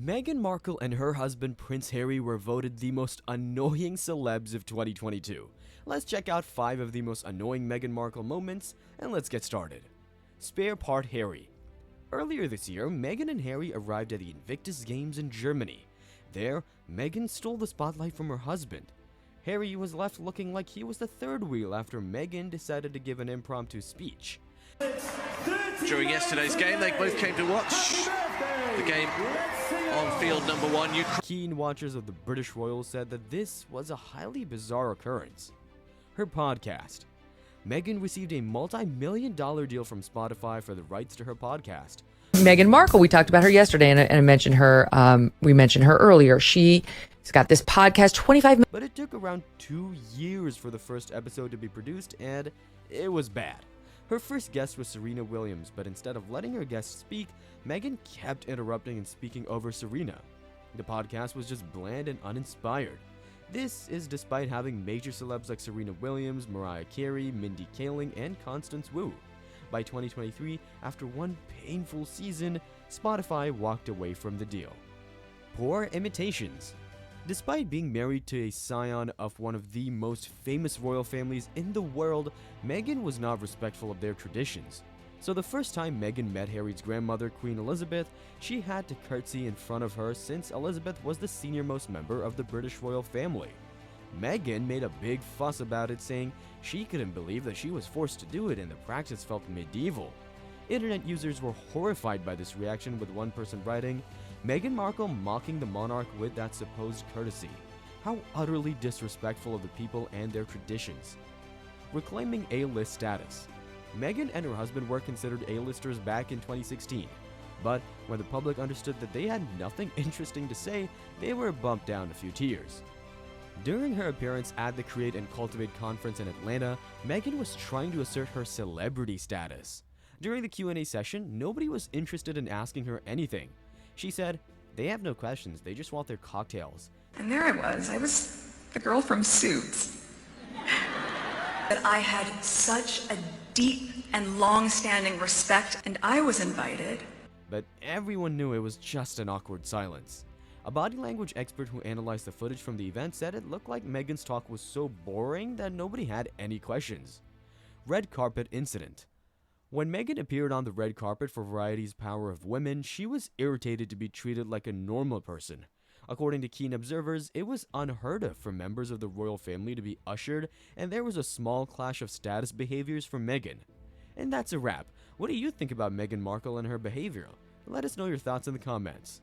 Meghan Markle and her husband Prince Harry were voted the most annoying celebs of 2022. Let's check out 5 of the most annoying Meghan Markle moments, and let's get started. Spare part Harry. Earlier this year, Meghan and Harry arrived at the Invictus Games in Germany. There, Meghan stole the spotlight from her husband. Harry was left looking like he was the third wheel after Meghan decided to give an impromptu speech. During yesterday's game, they both came to watch the game on field number 1. Keen watchers of the British Royals said that this was a highly bizarre occurrence. Her podcast. Meghan received a multi-million-dollar deal from Spotify for the rights to her podcast. Meghan Markle, we talked about her yesterday, and I mentioned her. We mentioned her earlier. She's got this podcast, 25. But it took around 2 years for the first episode to be produced, and it was bad. Her first guest was Serena Williams, but instead of letting her guest speak, Meghan kept interrupting and speaking over Serena. The podcast was just bland and uninspired. This is despite having major celebs like Serena Williams, Mariah Carey, Mindy Kaling, and Constance Wu. By 2023, after one painful season, Spotify walked away from the deal. Poor imitations. Despite being married to a scion of one of the most famous royal families in the world, Meghan was not respectful of their traditions. So the first time Meghan met Harry's grandmother, Queen Elizabeth, she had to curtsy in front of her since Elizabeth was the senior-most member of the British royal family. Meghan made a big fuss about it, saying she couldn't believe that she was forced to do it and the practice felt medieval. Internet users were horrified by this reaction, with one person writing, "Meghan Markle mocking the monarch with that supposed courtesy. How utterly disrespectful of the people and their traditions." Reclaiming A-list status. Meghan and her husband were considered A-listers back in 2016, but when the public understood that they had nothing interesting to say, they were bumped down a few tiers. During her appearance at the Create and Cultivate conference in Atlanta, Meghan was trying to assert her celebrity status. During the Q&A session, nobody was interested in asking her anything. She said, "They have no questions, they just want their cocktails." And there I was the girl from Suits. But I had such a deep and long-standing respect, and I was invited. But everyone knew it was just an awkward silence. A body language expert who analyzed the footage from the event said it looked like Meghan's talk was so boring that nobody had any questions. Red carpet incident. When Meghan appeared on the red carpet for Variety's Power of Women, she was irritated to be treated like a normal person. According to keen observers, it was unheard of for members of the royal family to be ushered, and there was a small clash of status behaviors from Meghan. And that's a wrap. What do you think about Meghan Markle and her behavior? Let us know your thoughts in the comments.